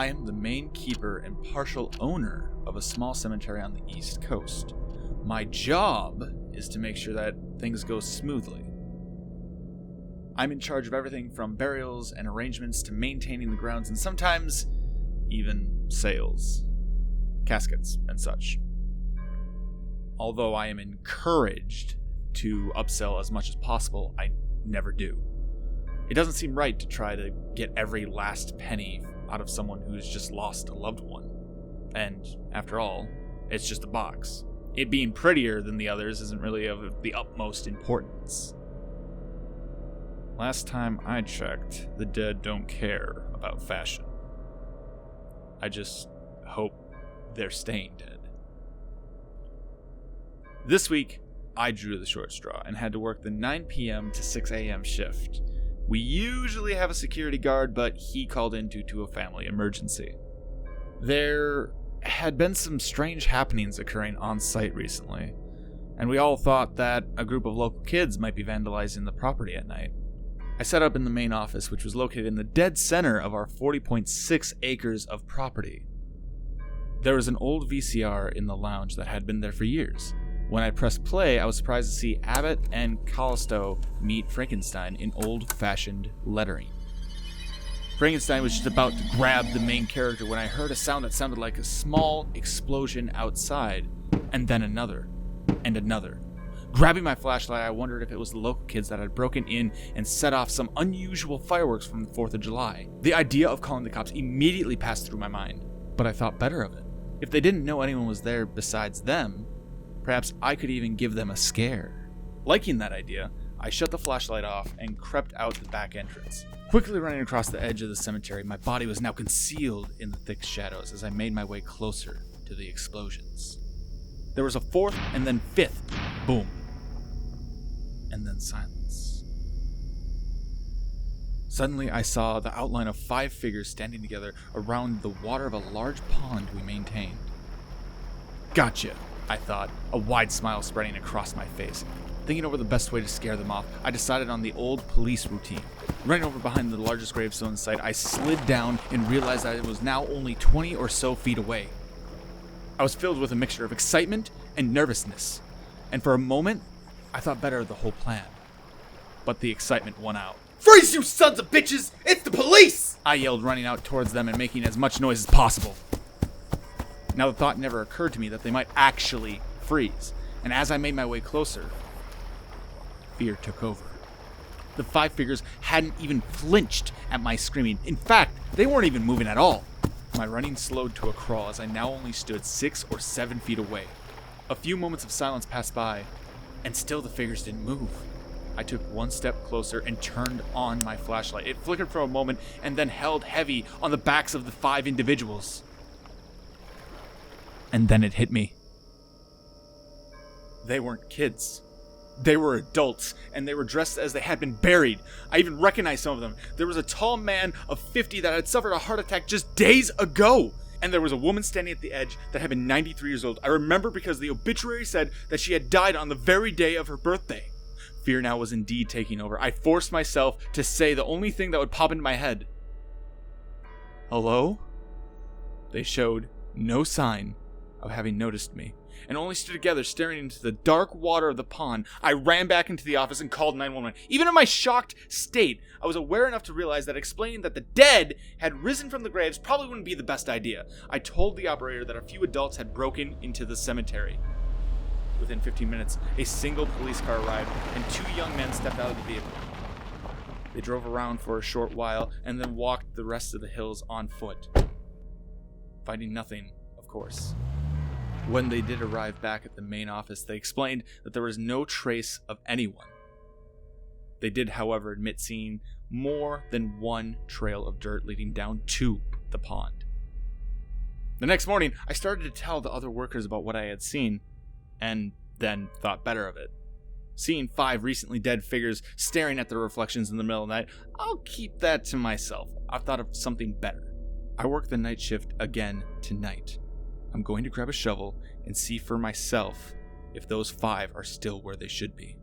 I am the main keeper and partial owner of a small cemetery on the East Coast. My job is to make sure that things go smoothly. I'm in charge of everything from burials and arrangements to maintaining the grounds and sometimes even sales, caskets, and such. Although I am encouraged to upsell as much as possible, I never do. It doesn't seem right to try to get every last penny out of someone who's just lost a loved one. And, after all, it's just a box. It being prettier than the others isn't really of the utmost importance. Last time I checked, the dead don't care about fashion. I just hope they're staying dead. This week, I drew the short straw and had to work the 9 p.m. to 6 a.m. shift. We usually have a security guard, but he called in due to a family emergency. There had been some strange happenings occurring on site recently, and we all thought that a group of local kids might be vandalizing the property at night. I set up in the main office, which was located in the dead center of our 40.6 acres of property. There was an old VCR in the lounge that had been there for years. When I pressed play, I was surprised to see Abbott and Callisto meet Frankenstein in old-fashioned lettering. Frankenstein was just about to grab the main character when I heard a sound that sounded like a small explosion outside, and then another, and another. Grabbing my flashlight, I wondered if it was the local kids that had broken in and set off some unusual fireworks from the 4th of July. The idea of calling the cops immediately passed through my mind, but I thought better of it. If they didn't know anyone was there besides them, perhaps I could even give them a scare. Liking that idea, I shut the flashlight off and crept out the back entrance. Quickly running across the edge of the cemetery, my body was now concealed in the thick shadows as I made my way closer to the explosions. There was a 4th and then 5th boom. And then silence. Suddenly I saw the outline of 5 figures standing together around the water of a large pond we maintained. Gotcha, I thought, a wide smile spreading across my face. Thinking over the best way to scare them off, I decided on the old police routine. Running over behind the largest gravestone in sight, I slid down and realized that it was now only 20 or so feet away. I was filled with a mixture of excitement and nervousness, and for a moment, I thought better of the whole plan. But the excitement won out. Freeze, you sons of bitches! It's the police! I yelled, running out towards them and making as much noise as possible. Now the thought never occurred to me that they might actually freeze, and as I made my way closer, fear took over. The 5 figures hadn't even flinched at my screaming. In fact, they weren't even moving at all. My running slowed to a crawl as I now only stood 6 or 7 feet away. A few moments of silence passed by, and still the figures didn't move. I took one step closer and turned on my flashlight. It flickered for a moment and then held heavy on the backs of the 5 individuals. And then it hit me. They weren't kids. They were adults, and they were dressed as they had been buried. I even recognized some of them. There was a tall man of 50 that had suffered a heart attack just days ago. And there was a woman standing at the edge that had been 93 years old. I remember because the obituary said that she had died on the very day of her birthday. Fear now was indeed taking over. I forced myself to say the only thing that would pop into my head. Hello? They showed no sign of having noticed me, and only stood together staring into the dark water of the pond. I ran back into the office and called 911. Even in my shocked state, I was aware enough to realize that explaining that the dead had risen from the graves probably wouldn't be the best idea. I told the operator that a few adults had broken into the cemetery. Within 15 minutes, a single police car arrived, and 2 young men stepped out of the vehicle. They drove around for a short while, and then walked the rest of the hills on foot. Finding nothing, of course. When they did arrive back at the main office, they explained that there was no trace of anyone. They did, however, admit seeing more than one trail of dirt leading down to the pond. The next morning, I started to tell the other workers about what I had seen, and then thought better of it. Seeing 5 recently dead figures staring at their reflections in the middle of the night, I'll keep that to myself. I've thought of something better. I work the night shift again tonight. I'm going to grab a shovel and see for myself if those 5 are still where they should be.